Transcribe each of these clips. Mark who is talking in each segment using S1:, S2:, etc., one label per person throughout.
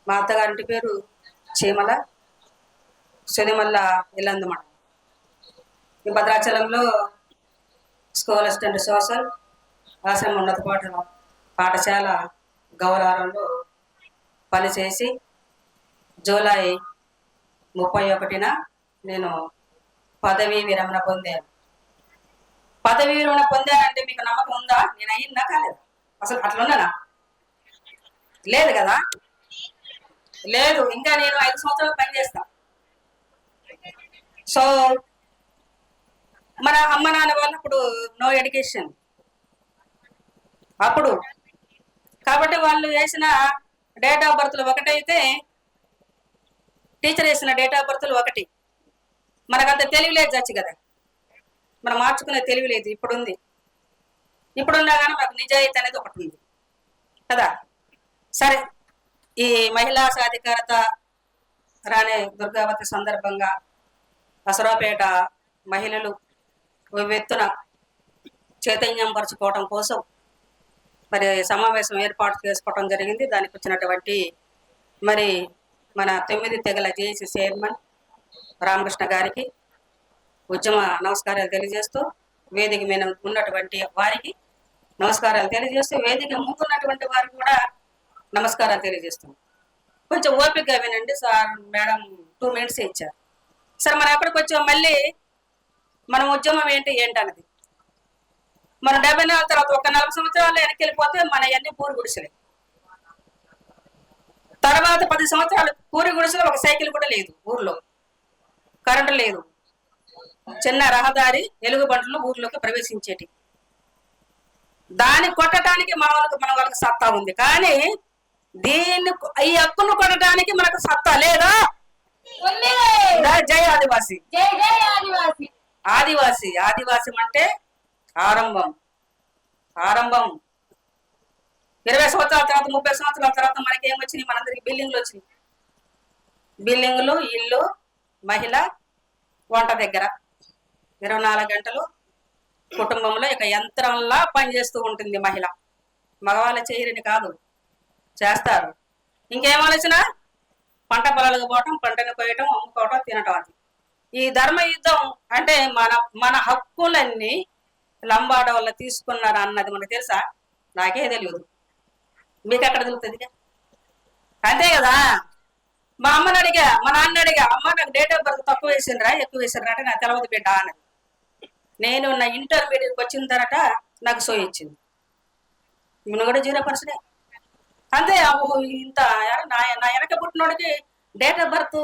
S1: మా అత్తగారింటి పేరు చీమల శనిమల్ల ఇల్లందుమణ. ఈ భద్రాచలంలో స్కూల్ అసిస్టెంట్ సోషల్ ఆశ్రమ ఉన్నత పాఠశాల గౌరవంలో పనిచేసి జూలై 31న నేను పదవీ విరమణ పొందాను. పదవీ విరమణ పొందానంటే మీకు నమ్మకం ఉందా? నేను అయ్యిందా కాలేదు? అసలు అట్లున్నానా? లేదు కదా, లేదు. ఇంకా నేను 5 సంవత్సరాలు పనిచేస్తా. సో మన అమ్మ నాన్న వాళ్ళు అప్పుడు నో ఎడ్యుకేషన్ అప్పుడు, కాబట్టి వాళ్ళు వేసిన డేట్ ఆఫ్ బర్త్లు ఒకటైతే టీచర్ వేసిన డేట్ ఆఫ్ బర్త్లు ఒకటి. మనకంత తెలివి లేదు చచ్చి కదా, మనం మార్చుకునే తెలివి లేదు. ఇప్పుడుంది, ఇప్పుడున్నా కానీ మనకు నిజాయితీ అనేది ఒకటి ఉంది కదా. సరే, ఈ మహిళా సాధికారత రానే దుర్గావతి సందర్భంగా అసరాపేట మహిళలు ఎత్తున చైతన్యం పరచుకోవడం కోసం మరి సమావేశం ఏర్పాటు చేసుకోవడం జరిగింది. దానికి వచ్చినటువంటి మరి మన 9 తెగల జేఏసీ చైర్మన్ రామకృష్ణ గారికి ఉద్యమ నమస్కారాలు తెలియజేస్తూ, వేదిక మీద ఉన్నటువంటి వారికి నమస్కారాలు తెలియజేస్తూ, వేదిక ముందున్నటువంటి వారికి కూడా నమస్కారాలు తెలియజేస్తున్నాం. కొంచెం ఓపికగా వినండి సార్. మేడం 2 minutes ఇచ్చారు సార్. మనం ఎక్కడికి వచ్చాం, మళ్ళీ మన ఉద్యమం ఏంటన్నది మనం 74 తర్వాత ఒక 40 సంవత్సరాలు వెనక్కి వెళ్ళిపోతే మన అన్ని పూరి గుడిసెలే. తర్వాత 10 సంవత్సరాలు పూరి గుడిసెలో ఒక సైకిల్ కూడా లేదు, ఊర్లో కరెంటు లేదు, చిన్న రహదారి ఎలుగుబంట్లు ఊర్లోకి ప్రవేశించేటి. దాన్ని కొట్టడానికి మన వాళ్ళకి సత్తా ఉంది, కానీ దీన్ని ఈ హక్కును కొట్టడానికి మనకు సత్తా లేదా? జై ఆదివాసి, ఆదివాసి. ఆదివాసి అంటే ఆరంభం. 20 సంవత్సరాల తర్వాత 30 సంవత్సరాల తర్వాత మనకి ఏమొచ్చినాయి? మనందరికి బిల్డింగ్లు వచ్చినాయి. బిల్డింగ్లు, ఇల్లు, మహిళ, వంట దగ్గర 24 గంటలు కుటుంబంలో ఇక యంత్రంలా పనిచేస్తూ ఉంటుంది మహిళ. మగవాళ్ళ చేయరని కాదు, చేస్తారు. ఇంకేం ఆలోచన? పంట పొలాలకు పోవటం, పంటను కోయటం, అమ్ముకోవటం, తినటం. అది ఈ ధర్మ యుద్ధం అంటే మన హక్కులన్నీ లంబాడ వల్ల తీసుకున్నారు అన్నది మనకు తెలుసా? నాకే తెలియదు, మీకు ఎక్కడ తెలుస్తుంది? అంతే కదా. మా అమ్మని అడిగా, మా నాన్న అడిగా, అమ్మ నాకు డేట్ ఆఫ్ బర్త్ తక్కువ వేసిండ్రా ఎక్కువ వేసిండ్రా అంటే నాకు తెలవదు బిడ్డ అన్నది. నేను నా ఇంటర్మీడియట్కి వచ్చిన తర్వాత నాకు సో ఇచ్చింది. నేను కూడా 0%. అంతే. ఇంత నా వెనక పుట్టినోడికి డేట్ ఆఫ్ బర్త్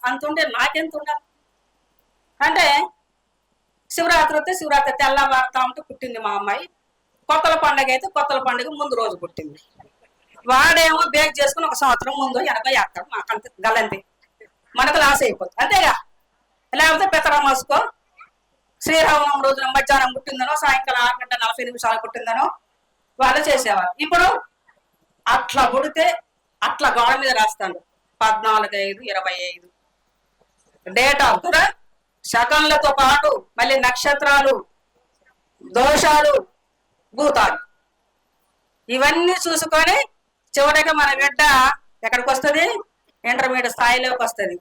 S1: అంత ఉండే నాకెంత ఉండాలి అంటే, శివరాత్రి వస్తే శివరాత్రి తెల్లవారుతా ఉంటే పుట్టింది మా అమ్మాయి. కొత్తల పండుగ అయితే కొత్తల పండుగ ముందు రోజు పుట్టింది. వాడేమో బేక్ చేసుకుని 1 సంవత్సరం ముందు 80 వేస్తాడు. మాకంత గల్లంతే, మనకు లాస్ అయిపోతుంది. అంతేగా. లేకపోతే పెత్తరామాసుకో శ్రీరామనవమి రోజున మధ్యాహ్నం పుట్టిందనో, సాయంకాలం 6:40 పుట్టిందనో వాళ్ళు చేసేవారు. ఇప్పుడు అట్లా పుడితే అట్లా గోడ మీద రాస్తాడు 14/5/25 డేట్ ఆఫ్ కదా. శకంలతో పాటు మళ్ళీ నక్షత్రాలు, దోషాలు, భూతాలు ఇవన్నీ చూసుకొని చివరిగా మన బిడ్డ ఎక్కడికి వస్తుంది? ఇంటర్మీడియట్ స్థాయిలోకి వస్తుంది.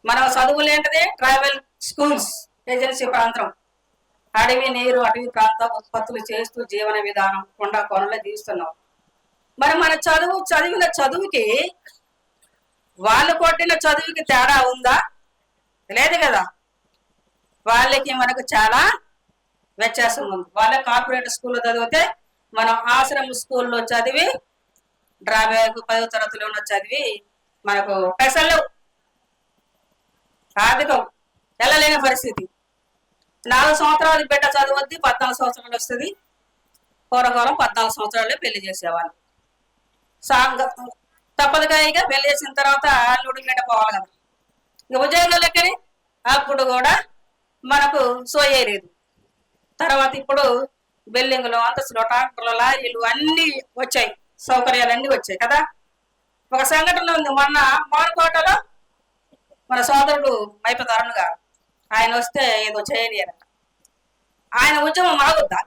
S1: మన చదువులు ఏంటిది? ట్రైబల్ స్కూల్స్, ఏజెన్సీ ప్రాంతం, అడవి, నీరు, అటవీ ప్రాంతం ఉత్పత్తులు చేస్తూ జీవన విధానం కొండ కొనలో జీవిస్తున్నాం. మరి మన చదివిన చదువుకి వాళ్ళు కొట్టిన చదువుకి తేడా ఉందా? లేదు కదా. వాళ్ళకి మనకు చాలా వ్యత్యాసం ఉంది. వాళ్ళ కార్పొరేట్ స్కూల్లో చదివితే మనం ఆశ్రమ స్కూల్లో చదివి డ్రాబ్యాక్ 10వ తరగతిలో చదివి మనకు పైసలు ఆర్థికం వెళ్ళలేని పరిస్థితి. 4 సంవత్సరాలు బిడ్డ చదవద్ది, 14 సంవత్సరాలు వస్తుంది. పూర్వకాలం 14 సంవత్సరాలే పెళ్లి చేసేవాళ్ళు. తప్పదుగా. ఇక పెళ్లి చేసిన తర్వాత అల్లుడు బిడ్డ పోవాలి కదా. ఇక ఉద్యోగాలు ఎక్కడి అప్పుడు కూడా మనకు సోయలేదు. తర్వాత ఇప్పుడు బిల్డింగ్లు, అంతస్తులు, ట్రాక్టర్లు, లారీలు అన్నీ వచ్చాయి, సౌకర్యాలు అన్నీ వచ్చాయి కదా. ఒక సంఘటన ఉంది. మొన్న మానుకోటలో మన సోదరుడు మైపతి అరుణ్ గారు, ఆయన వస్తే ఏదో చేయలేరట. ఆయన ఉద్యమం ఆగుద్దా?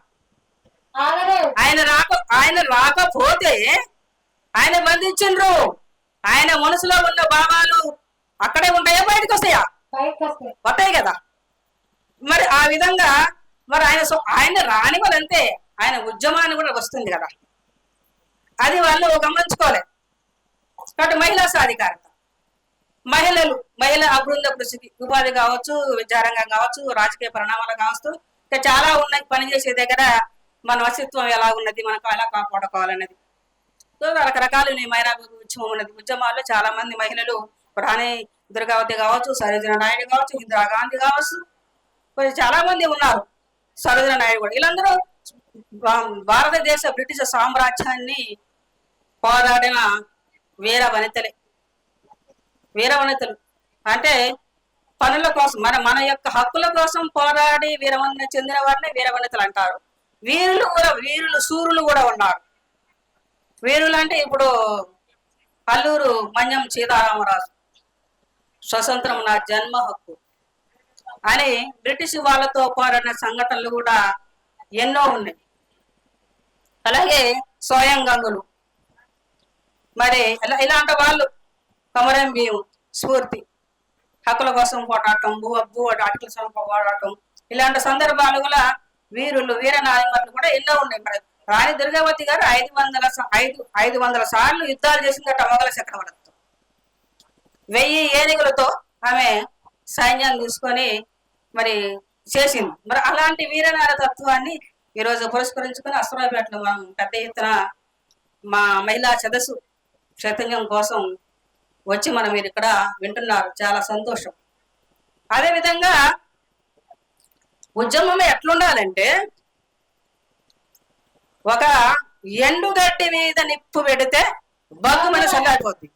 S1: ఆయన రాకపోతే ఆయన బంధించిండ్రు. ఆయన మనసులో ఉన్న భావాలు అక్కడే ఉంటాయా, బయటకు వస్తాయా? వస్తాయి కదా. మరి ఆ విధంగా మరి ఆయన రాని వాళ్ళంతే, ఆయన ఉద్యమాన్ని కూడా వస్తుంది కదా, అది వాళ్ళు గమనించుకోవాలి. కాబట్టి మహిళా సాధికారత, మహిళ అభివృద్ధి కృషికి ఉపాధి కావచ్చు, విద్యారంగం కావచ్చు, రాజకీయ పరిణామాలు కావచ్చు, ఇంకా చాలా ఉన్నాయి. పనిచేసే దగ్గర మన అస్తిత్వం ఎలా ఉన్నది, మనకు ఎలా కాపాడుకోవాలనేది. సో రకరకాల మహిళా ఉద్యమం ఉన్నది. ఉద్యమాల్లో చాలా మంది మహిళలు, రాణి దుర్గావతి కావచ్చు, సరోజినీ నాయుడు కావచ్చు, ఇందిరాగాంధీ కావచ్చు, చాలా మంది ఉన్నారు, సరోజినీ నాయుడు కూడా. వీళ్ళందరూ భారతదేశ బ్రిటిష్ సామ్రాజ్యాన్ని పోరాడిన వీర వనితలు. అంటే పనుల కోసం, మన యొక్క హక్కుల కోసం పోరాడి వీరవనిత చెందిన వారిని వీరవనితలు అంటారు. వీరులు సూరులు కూడా ఉన్నారు. వీరులు అంటే ఇప్పుడు అల్లూరు మన్యం సీతారామరాజు, స్వతంత్రం నా జన్మ హక్కు అని బ్రిటిష్ వాళ్ళతో పోరాడిన సంఘటనలు కూడా ఎన్నో ఉన్నాయి. అలాగే స్వయం గంగులు, మరి ఇలాంటి వాళ్ళు, కొమరం భీం స్ఫూర్తి, హక్కుల కోసం పోరాటం, భూ అటుకుల కోసం పోరాటం, ఇలాంటి సందర్భాలు కూడా వీర నాయకులు కూడా ఎన్నో ఉన్నాయి. మరి రాణి దుర్గావతి గారు 500 సార్లు యుద్ధాలు చేసిందట మొఘల చక్రవర్తితో. 1000 ఏనుగులతో ఆమె సైన్యాన్ని తీసుకొని మరి చేసింది. మరి అలాంటి వీరనార తత్వాన్ని ఈరోజు పురస్కరించుకొని అశ్వరాపేటలో మనం పెద్ద ఎత్తున మా మహిళా సదస్సు చైతన్యం కోసం వచ్చి మీరు ఇక్కడ వింటున్నారు, చాలా సంతోషం. అదేవిధంగా ఉద్యమం ఎట్లుండాలంటే, ఒక ఎండుగడ్డి మీద నిప్పు పెడితే బగ్గుమని సల్లారిపోద్ది.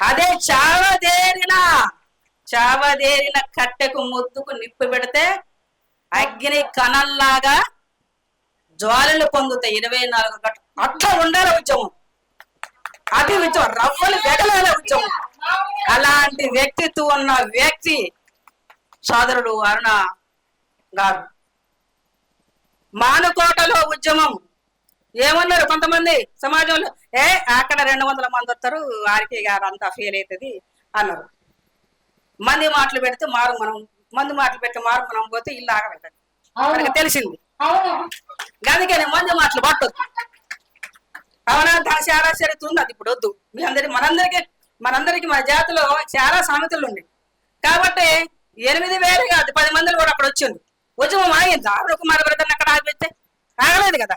S1: అదే చావదేరిన కట్టెకు ముద్దుకు నిప్పు పెడితే అగ్ని కణంలాగా జ్వాలలు పొందుతాయి 24 గంటలు. అట్లా ఉండాలి ఉద్యమం. అది ఉద్యమం, రవ్వలు వెడలాల ఉద్యమం. అలాంటి వ్యక్తిత్వం ఉన్న వ్యక్తి సోదరుడు అరుణ గారు. మానుకోటలో ఉద్యమం ఏమన్నారు కొంతమంది సమాజంలో, అక్కడ 200 మంది వస్తారు, ఆర్కే గారు అంతా ఫెయిల్ అవుతుంది అన్నారు. మంది మాటలు పెడితే మారు మనం పోతే ఇల్లు ఆగబెట్టండి మనకి తెలిసింది. అందుకని మంది మాటలు పట్టదు. అవునా, దాని చాలా చరిత్ర ఉంది. అది ఇప్పుడు వద్దు. మనందరికి మన జాతిలో చాలా సామెతలు ఉన్నాయి. కాబట్టి 8,000 కాదు 10 మందిలు కూడా అక్కడ వచ్చింది. ఉద్యమం ఆగింది. అరుణకుమార్ బ్రదర్ని అక్కడ ఆగిపోతే ఆగలేదు కదా.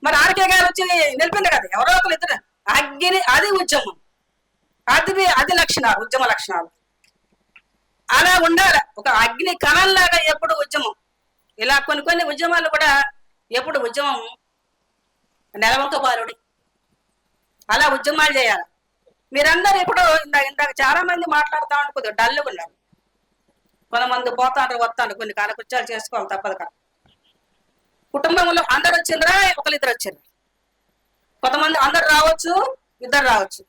S1: మరి ఆర్కే గారు వచ్చి నిలిపింది కదా, ఎవరో ఒకరు ఇద్దరు. అది ఉద్యమం, అది లక్షణాలు, ఉద్యమ లక్షణాలు అలా ఉండాలి. ఒక అగ్ని కణంలాగా ఎప్పుడు ఉద్యమం. ఇలా కొన్ని ఉద్యమాలు కూడా ఎప్పుడు ఉద్యమం నెలవంక బాలుడి అలా ఉద్యమాలు చేయాలి. మీరందరూ ఇప్పుడు ఇందాక చాలా మంది మాట్లాడుతూ ఉంటే కొద్దిగా డల్గా ఉన్నారు. కొంతమంది పోతాండ్రు వస్తాండ్రు, కొన్ని కాలకృత్యాలు చేసుకోవాలి తప్పదు కదా. కుటుంబంలో అందరు వచ్చిండ్రా, ఒకరిద్దరు వచ్చిండ్రు. కొంతమంది అందరు రావచ్చు, ఇద్దరు రావచ్చు.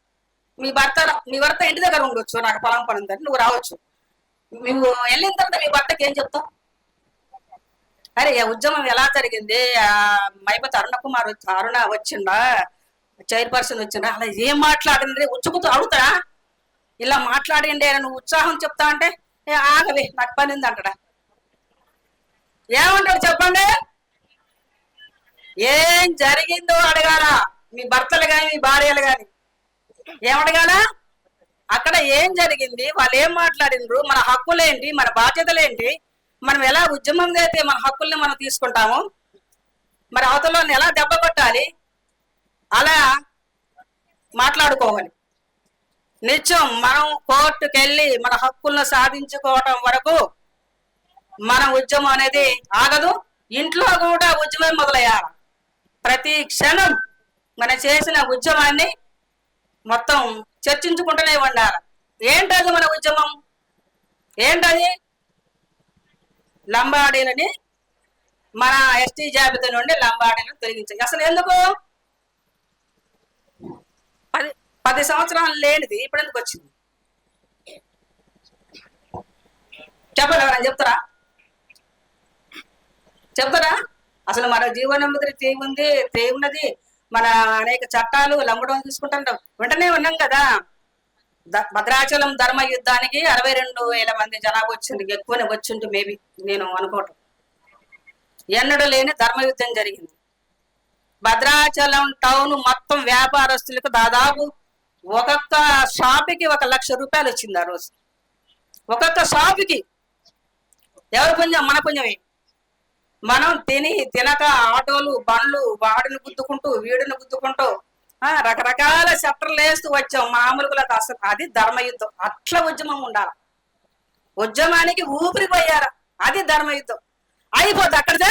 S1: మీ భర్త ఇంటి దగ్గర ఉండొచ్చు, నాకు పొలం పని ఉందని నువ్వు రావచ్చు. నువ్వు వెళ్ళిన తర్వాత మీ భర్తకి ఏం చెప్తావు? అరే ఉద్యమం ఎలా జరిగింది, మైపతి అరుణ వచ్చిండా, చైర్పర్సన్ వచ్చిండా, అలా ఏం మాట్లాడింది ఉచ్చుకుతూ అడుగుతాడా? ఇలా మాట్లాడిండే నువ్వు ఉత్సాహం చెప్తా అంటే ఆగవే నాకు పని ఉంది అంటాడా? ఏమంటాడు చెప్పండి? ఏం జరిగిందో అడగాల. మీ భర్తలు కానీ మీ భార్యలు కానీ ఏమడగాల? అక్కడ ఏం జరిగింది, వాళ్ళు ఏం మాట్లాడిండ్రు, మన హక్కులేంటి, మన బాధ్యతలేంటి, మనం ఎలా ఉద్యమం చేస్తే మన హక్కుల్ని మనం తీసుకుంటాము, మరి అవతలని ఎలా దెబ్బ కొట్టాలి, అలా మాట్లాడుకోవాలి. నిత్యం మనం కోర్టుకు వెళ్ళి మన హక్కులను సాధించుకోవటం వరకు మన ఉద్యమం అనేది ఆగదు. ఇంట్లో కూడా ఉద్యమం మొదలయ్యాలి. ప్రతి క్షణం మనం చేసిన ఉద్యమాన్ని మొత్తం చర్చించుకుంటూనే ఉండాలి. ఏంటది మన ఉద్యమం? ఏంటది? లంబాడీలని, మన ఎస్టీ జాబితా నుండి లంబాడీలను తొలగించాలి. అసలు ఎందుకు? 10 సంవత్సరాలు లేనిది ఇప్పుడు ఎందుకు వచ్చింది చెప్పండి. ఎవరైనా చెప్తారా? అసలు మన జీవనముద్ర తీవున్నది, మన అనేక చట్టాలు లంబడం తీసుకుంటుంటాం, వెంటనే ఉన్నాం కదా. భద్రాచలం ధర్మ యుద్ధానికి 62,000 మంది జనాభా వచ్చింది, ఎక్కువనే వచ్చింది మేబీ నేను అనుకోవటం. ఎన్నడూ లేని ధర్మ యుద్ధం జరిగింది. భద్రాచలం టౌన్ మొత్తం వ్యాపారస్తులకు దాదాపు ఒక్కొక్క షాపుకి 1,00,000 రూపాయలు వచ్చింది ఆ రోజు. ఒక్కొక్క షాపుకి. ఎవరి పుణ్యం? మన పుణ్యమే. మనం తినక ఆటోలు బండ్లు వాడిని గుద్దుకుంటూ వీడిని గుద్దుకుంటూ రకరకాల చట్టర్లు వేస్తూ వచ్చాం. మామూలుగా అసలు అది ధర్మయుద్ధం. అట్లా ఉద్యమం ఉండాలి. ఉద్యమానికి ఊపిరి పోయారా, అది ధర్మయుద్ధం. అయిపోద్ది అక్కడిదే.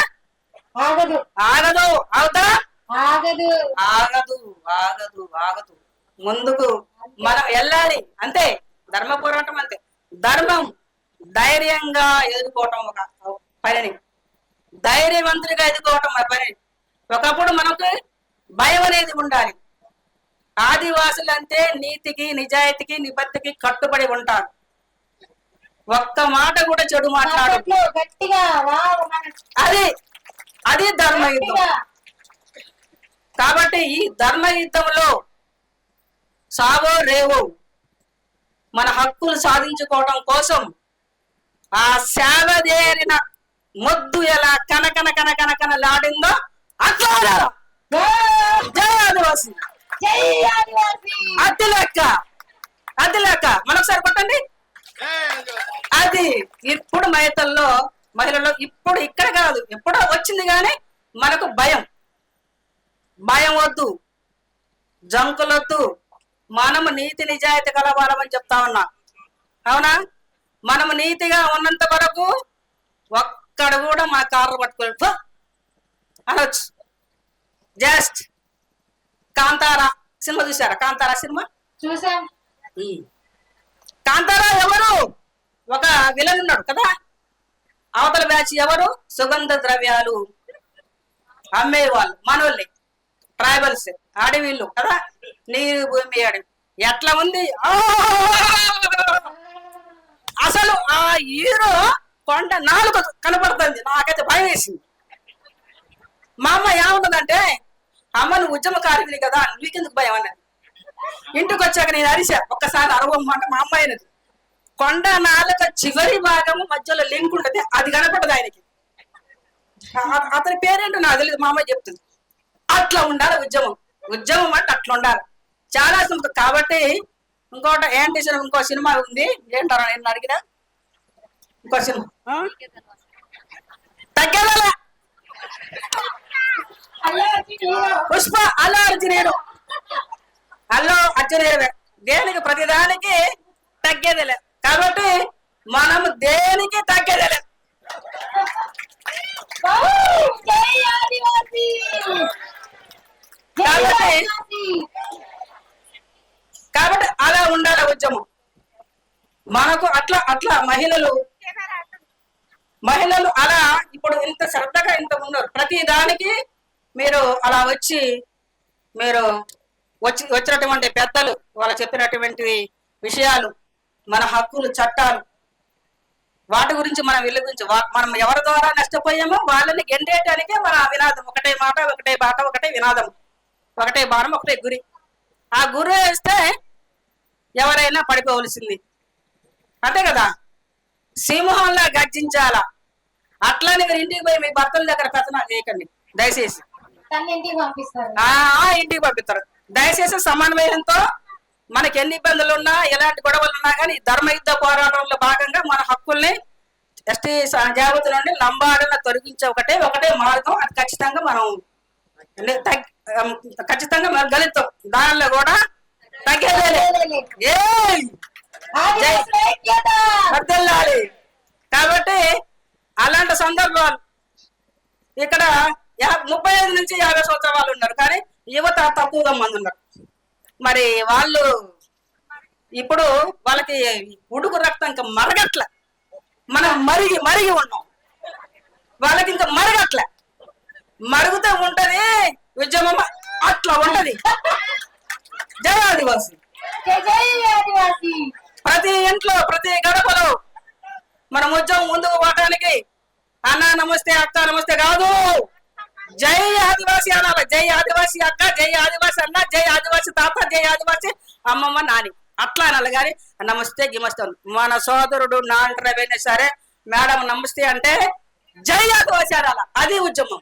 S1: ఆగదు ఆగదు అవుతా ఆగదు ఆగదు ఆగదు ఆగదు. ముందుకు మనం వెళ్ళాలి అంతే. ధర్మ పోరాటం అంతే. ధర్మం ధైర్యంగా ఎదుర్కోవటం ఒక పనిని, ధైర్యవంతుడిగా ఎదుర్కోవటం మన పని. ఒకప్పుడు మనకు భయం అనేది ఉండాలి. ఆదివాసులు అంటే నీతికి నిజాయితీకి నిబద్ధతకి కట్టుబడి ఉంటారు. ఒక్క మాట కూడా చెడు మాట్లాడు. అది అది ధర్మయుద్ధం. కాబట్టి ఈ ధర్మయుద్ధంలో సావో రేవో మన హక్కులు సాధించుకోవడం కోసం ఆ సేవదేరిన మొద్దు ఎలా కనకన కనకన కనలాడిందో అట్లా జై ఆదివాసి, అది లెక్క, అది లెక్క. మనొకసారి కొట్టండి. అది ఇప్పుడు మహిళల్లో ఇప్పుడు ఇక్కడ కాదు, ఎప్పుడో వచ్చింది. కానీ మనకు భయం వద్దు, జంకులొద్దు. మనము నీతి నిజాయితీ కలవాలమని చెప్తా ఉన్నా. అవునా? మనము నీతిగా ఉన్నంత వరకు ఒక్కడ కూడా మా కార్లు పట్టుకో అనొచ్చు. జస్ట్ కాంతారా సినిమా చూసారా? కాంతారా సినిమా
S2: చూసాం.
S1: కాంతారా ఎవరు? ఒక విలన్ ఉన్నాడు కదా. అవతల బ్యాచ్ ఎవరు? సుగంధ ద్రవ్యాలు అమ్మే వాళ్ళు, మనోళ్ళే, ట్రైబల్స్, అడవిళ్ళు కదా. నీరు భూమి అడవి ఎట్లా ఉంది అసలు. ఆ హీరో కొండ 4 కనపడుతుంది. నాకైతే భయం వేసింది. మా అమ్మ ఏముంటుందంటే, అమ్మ నువ్వు ఉద్యమకారుని కదా, నీకెందుకు భయం అన్నది. ఇంటికి వచ్చాక నేను అరిసా ఒక్కసారి అరవమ్మంటే మా అమ్మ అయినది. కొండ 4 చివరి భాగము మధ్యలో లింక్ ఉంటుంది, అది కనపడదు ఆయనకి. అతని పేరేంటో నాకు తెలియదు, మా అమ్మ చెప్తుంది. అట్లా ఉండాలి ఉద్యమం. ఉద్యమం అంటే అట్లా ఉండాలి. చాలా సింపుల్. కాబట్టి ఇంకోటి ఏంటి సినిమా, ఇంకో సినిమా ఉంది. ఏంటారా నేను అడిగినా? ఇంకో సినిమా తగ్గేలా పుష్ప అల్లు అర్జున్ హీరో. అల్లు అర్జున్ హీరో దేనికి ప్రతిదానికి తగ్గేదిలే. కాబట్టి మనం దేనికి తగ్గేదిలే. కాబట్టి అలా ఉండాలి ఉద్యమం మనకు. అట్లా మహిళలు అలా ఇప్పుడు ఇంత శ్రద్ధగా ఇంత ఉన్నారు. ప్రతి దానికి మీరు అలా మీరు వచ్చినటువంటి పెద్దలు వాళ్ళు చెప్పినటువంటి విషయాలు, మన హక్కులు చట్టాలు, వాటి గురించి మనం గురించి మనం ఎవరి ద్వారా నష్టపోయామో వాళ్ళని గెండేయటానికే మన వినాదం. ఒకటే మాట, ఒకటే బాట, ఒకటే వినాదం, ఒకటే బాణం, ఒకటే గురి. ఆ గురి వేస్తే ఎవరైనా పడిపోవలసింది, అంతే కదా. సింహంలా గర్జించాలా. అట్లానే మీరు ఇంటికి పోయి మీ భర్తల దగ్గర కథనాలు చేయకండి దయచేసి. ఇంటికి పంపిస్తారు దయచేసి. సమన్వయంతో మనకి ఎన్ని ఇబ్బందులు ఉన్నా, ఎలాంటి గొడవలు ఉన్నా కానీ ధర్మయుద్ధ పోరాటంలో భాగంగా మన హక్కుల్ని ఎస్టీ జాగ్రత్త నుండి లంబాడన తొలగించే ఒకటే మార్గం. అది ఖచ్చితంగా మనం గలితాం. దానిలో కూడా తగ్గేదేళ్ళాలి. కాబట్టి అలాంటి సందర్భాలు ఇక్కడ 35 నుంచి 50 సంవత్సరాల వాళ్ళు ఉన్నారు, కానీ యువత తక్కువగా మంది ఉన్నారు. మరి వాళ్ళు ఇప్పుడు వాళ్ళకి ఉడుకు రక్తం ఇంకా మరగట్ల. మనం మరిగి ఉన్నాం, వాళ్ళకి ఇంకా మరగట్ల. మరుగుతూ ఉంటది ఉద్యమం, అట్లా ఉంటది. జై ఆదివాసి. ప్రతి ఇంట్లో, ప్రతి గడపలో మనం ఉద్యమం ముందుకు పోవటానికి అన్న నమస్తే, అక్క నమస్తే కాదు, జై ఆదివాసి అనాలి. జై ఆదివాసి అక్క, జై ఆదివాసి అన్న, జై ఆదివాసి తాత, జై ఆదివాసి అమ్మమ్మ నాని అట్లా అనాలి. కానీ నమస్తే గిమస్తే మన సోదరుడు నాంటరైనా సరే మేడం నమస్తే అంటే జై ఆదివాసి అనాల. అది ఉద్యమం.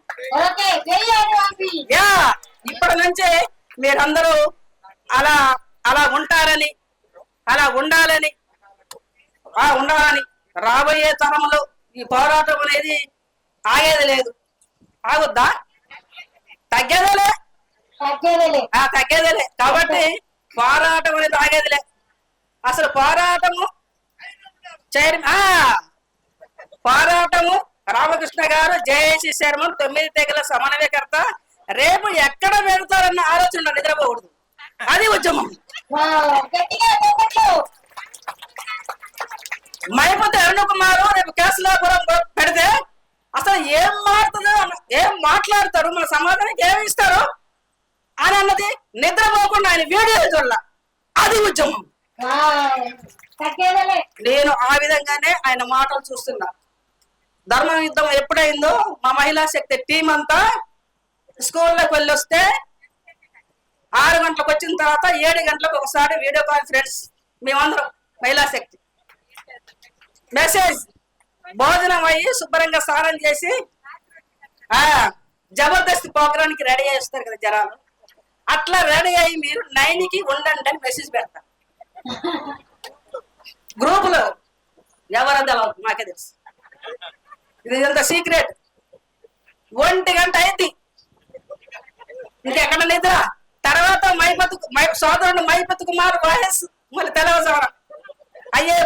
S1: యా ఇప్పటి నుంచే మీరందరూ అలా అలా ఉంటారని, అలా ఉండాలని రాబోయే తరంలో ఈ పోరాటం అనేది ఆగేది లేదు. ఆగుద్దా? తగ్గేదేలే. కాబట్టి పోరాటం అనేది ఆగేదిలే. అసలు పోరాటము పోరాటము రామకృష్ణ గారు, జేఏసీ చైర్మన్, 9 తెగల సమన్వయకర్త. రేపు ఎక్కడ పెడతారన్న ఆలోచన నిద్రపోకూడదు. అది ఉద్యమం. మైపతి అరుణ కుమారు రేపు కేసులాపురం పెడితే అసలు ఏం మాట్లాడతారు, మన సమాధానానికి ఏమి ఇస్తారు అని అన్నది నిద్రపోకుండా ఆయన వీడియో చూడాల. అది ఉద్యమం. నేను ఆ విధంగానే ఆయన మాటలు చూస్తున్నా. ధర్మ యుద్ధం ఎప్పుడైందో మా మహిళా శక్తి టీం అంతా స్కూల్లోకి వెళ్ళి వస్తే 6 గంటలకు వచ్చిన తర్వాత 7 గంటలకు ఒకసారి వీడియో కాన్ఫరెన్స్ మేమందరం మహిళా శక్తి మెసేజ్ భోజనం అయ్యి శుభ్రంగా స్నానం చేసి జబర్దస్త్ ప్రోగ్రాంకి రెడీ చేస్తారు కదా జనాలు. అట్లా రెడీ అయ్యి మీరు 9కి ఉండండి అని మెసేజ్ పెడతారు గ్రూప్ లో. ఎవరంతా మాకే తెలుసు. ఇది ఎంత సీక్రెట్. 1 గంట అయింది, ఇంకెక్కడ నిద్ర. తర్వాత సోదరుడు మైపతి కుమార్ వాయస్ మళ్ళీ తెలవజావన అయ్యే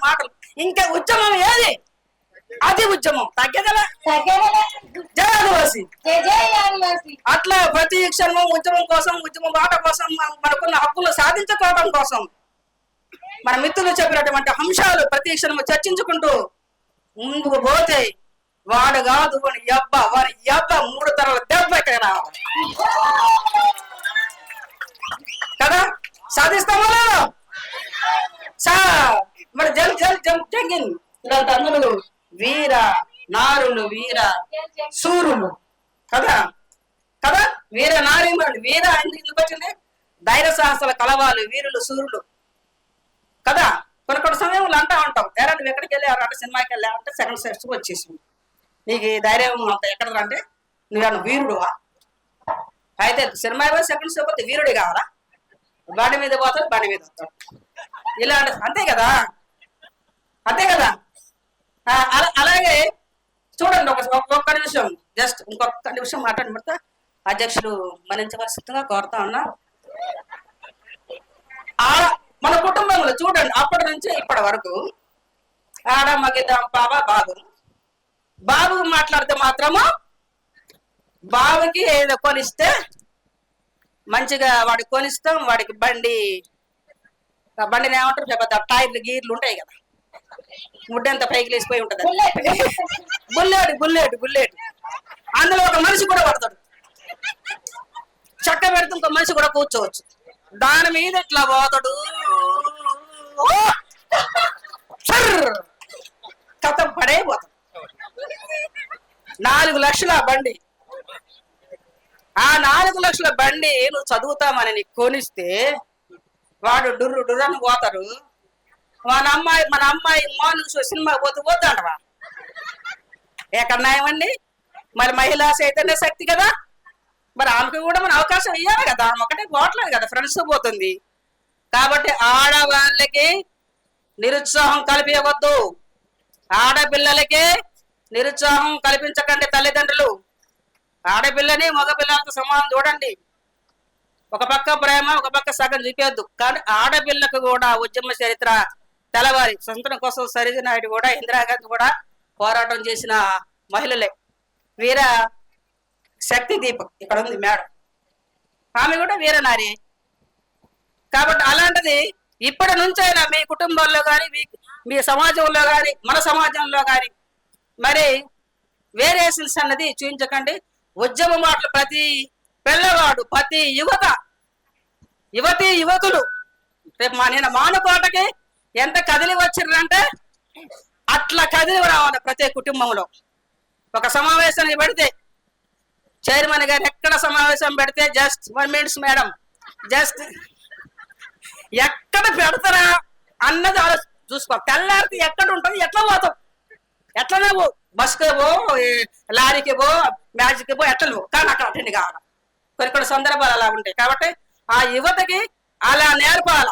S1: మాటలు. ఇంకా ఉద్యమం ఏది? అది ఉద్యమం. తగ్గదలా. జై ఆదివాసి. అట్లా ప్రతి క్షణం ఉద్యమం కోసం, ఉద్యమ బాట కోసం, మనకున్న హక్కులు సాధించుకోవడం కోసం మన మిత్రులు చెప్పినటువంటి అంశాలు ప్రతి క్షణం చర్చించుకుంటూ ముందుకు పోతే వాడు కాదు వాడి యబ్బ 3 తరాల దెబ్బ ఇక్కడ రావాలి కదా. సాధిస్తామా లేదా? మరి జంగిన్ తన్నులు వీర నారులు, వీర సూరులు కదా. వీర నారీమణులు. వీర ఎందుకు వచ్చింది? ధైర్య సాహసాల కలవాలు, వీరులు, సూర్యులు కదా. కొన్ని సమయంలో అంటా ఉంటాం, ఎరా నువ్వు ఎక్కడికి వెళ్ళావు అంటే సినిమాకి వెళ్ళావు అంటే సెకండ్ స్టెప్స్ వచ్చేసింది. నీకు ఈ ధైర్యం అంత ఎక్కడ అంటే నువ్వు వీరుడువా? అయితే సినిమా సెకండ్ స్టెప్ పోతే వీరుడు కావాలా? బండి మీద పోతాడు, బండి మీద వస్తాడు. ఇలా అంతే కదా. అలాగే చూడండి, ఒక్క నిమిషం, జస్ట్ ఇంకొక నిమిషం మాట్లాడబడతా. అధ్యక్షులు మరించవలసిందిగా కోరుతా ఉన్నా. మన కుటుంబంలో చూడండి, అప్పటి నుంచి ఇప్పటి వరకు ఆడ మగిద్దాం బాబు మాట్లాడితే మాత్రము బాబుకి ఏదో కొనిస్తే మంచిగా వాడికి కొనిస్తాం. వాడికి బండిని ఏమంటారు పెద్ద టైర్లు గీర్లు ఉంటాయి కదా, ముడ్డంతా పైకి లేసిపోయి ఉంటది. బుల్లెట్ అందులో ఒక మనిషి కూడా పడతాడు. చక్క పెడితే ఇంకో మనిషి కూడా కూర్చోవచ్చు. దాని మీద ఇట్లా పోతాడు, కథం పడే పోతాడు. 4 లక్షల బండి. ఆ 4 లక్షల బండి నువ్వు చదువుతామని నీకు కొనిస్తే వాడు డుర్రని పోతారు. మన అమ్మాయి మార్నింగ్ షో సినిమా పోతుంటావా? ఎక్కడన్నా ఏమండి? మరి మహిళా చైతన్య శక్తి కదా, మరి ఆమెకు కూడా మన అవకాశం ఇవ్వాలి కదా. ఆమె ఒకటే పోవట్లేదు కదా, ఫ్రెండ్స్ పోతుంది. కాబట్టి ఆడవాళ్ళకి నిరుత్సాహం కల్పించవద్దు, ఆడపిల్లలకి నిరుత్సాహం కల్పించకండి. తల్లిదండ్రులు ఆడపిల్లని మగపిల్లలతో సమానం చూడండి. ఒక పక్క ప్రేమ, ఒక పక్క సగం చూపేద్దు. కానీ ఆడపిల్లకు కూడా ఉద్యమ చరిత్ర తెలవాలి. స్వతంత్రం కోసం సరిది నాయుడు కూడా, ఇందిరాగాంధీ కూడా పోరాటం చేసిన మహిళలే. వీర శక్తి దీపం ఇక్కడ ఉంది మేడం, ఆమె కూడా వీరనారి. కాబట్టి అలాంటిది ఇప్పటి నుంచైనా మీ కుటుంబాల్లో కానీ, మీ సమాజంలో కానీ, మన సమాజంలో కానీ మరి వేరియేషన్స్ అన్నది చూపించకండి. ఉద్యమ మాటలు ప్రతి పిల్లవాడు, ప్రతి యువకులు రేపు నేను మానుకోటకి ఎంత కదిలి వచ్చిర్రంటే అట్లా కదిలి రావాలి. ప్రతి కుటుంబంలో ఒక సమావేశానికి పెడితే చైర్మన్ గారు ఎక్కడ సమావేశం పెడితే జస్ట్ 1 minute మేడం, జస్ట్ ఎక్కడ పెడతారా అన్నది చూసుకో. తెల్లారితే ఎక్కడ ఉంటుంది, ఎట్లా పోతావు, ఎట్లనే పో, బస్కి పో, లారీకి పో, మ్యాజిక్కి పో, ఎట్లా పో, కానీ అక్కడ అటెండ్ కావాలి. కొన్ని సందర్భాలు అలా ఉంటాయి. కాబట్టి ఆ యువతకి అలా నేర్పాల,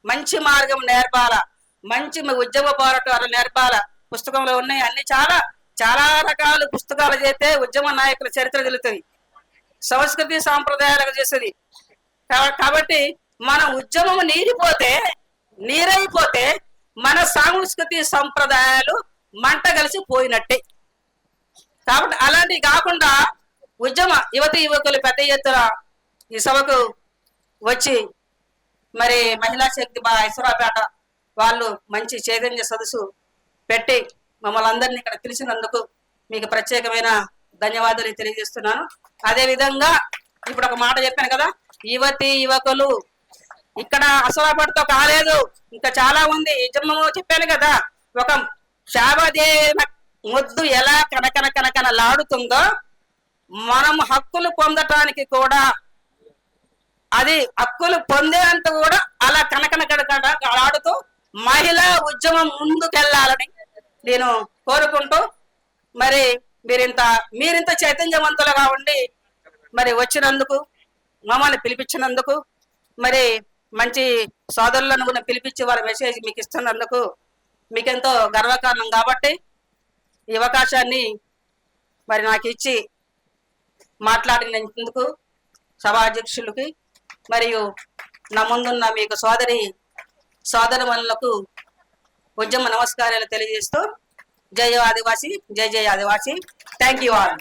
S1: మంచి మార్గం నేర్పాల, మంచి ఉద్యమ పోరాటాలు నేర్పాల. పుస్తకంలో ఉన్నాయి అన్ని, చాలా చాలా రకాల పుస్తకాలు చేస్తే ఉద్యమ నాయకుల చరిత్ర తెలుస్తుంది, సంస్కృతి సాంప్రదాయాలకు చేస్తుంది. కాబట్టి మన ఉద్యమం నీరైపోతే మన సాంస్కృతి సంప్రదాయాలు మంట కలిసి పోయినట్టే. కాబట్టి అలాంటివి కాకుండా ఉద్యమ యువతి యువకులు పెద్ద ఎత్తున ఈ సభకు వచ్చి మరి మహిళా శక్తి ఐశ్వరాపేట వాళ్ళు మంచి చైతన్య సదస్సు పెట్టి మమ్మల్ని అందరినీ ఇక్కడ పిలిచినందుకు మీకు ప్రత్యేకమైన ధన్యవాదాలు తెలియజేస్తున్నాను. అదే విధంగా ఇప్పుడు ఒక మాట చెప్పాను కదా, యువతి యువకులు ఇక్కడ అసలాపడితో కాలేదు, ఇంకా చాలా ఉంది. యజమ్మము చెప్పాను కదా, ఒక శాబదేవ ముద్దు ఎలా కనకనలాడుతుందో మనం హక్కులు పొందటానికి కూడా, అది హక్కులు పొందేంత కూడా అలా కనకనలాడుతూ మహిళా ఉద్యమం ముందుకెళ్లాలని నేను కోరుకుంటూ, మరి మీరింత చైతన్యవంతులుగా ఉండి మరి వచ్చినందుకు, మమ్మల్ని పిలిపించినందుకు, మరి మంచి సోదరులను కూడా పిలిపించి వారి మెసేజ్ మీకు ఇస్తున్నందుకు మీకెంతో గర్వకారణం. కాబట్టి ఈ అవకాశాన్ని మరి నాకు ఇచ్చి మాట్లాడినందుకు సభాధ్యక్షులకి మరియు నా ముందున్న మీకు సోదరులకు ఉద్యమ నమస్కారాలు తెలియజేస్తూ జై ఆదివాసి, జై జై ఆదివాసి. Thank you all.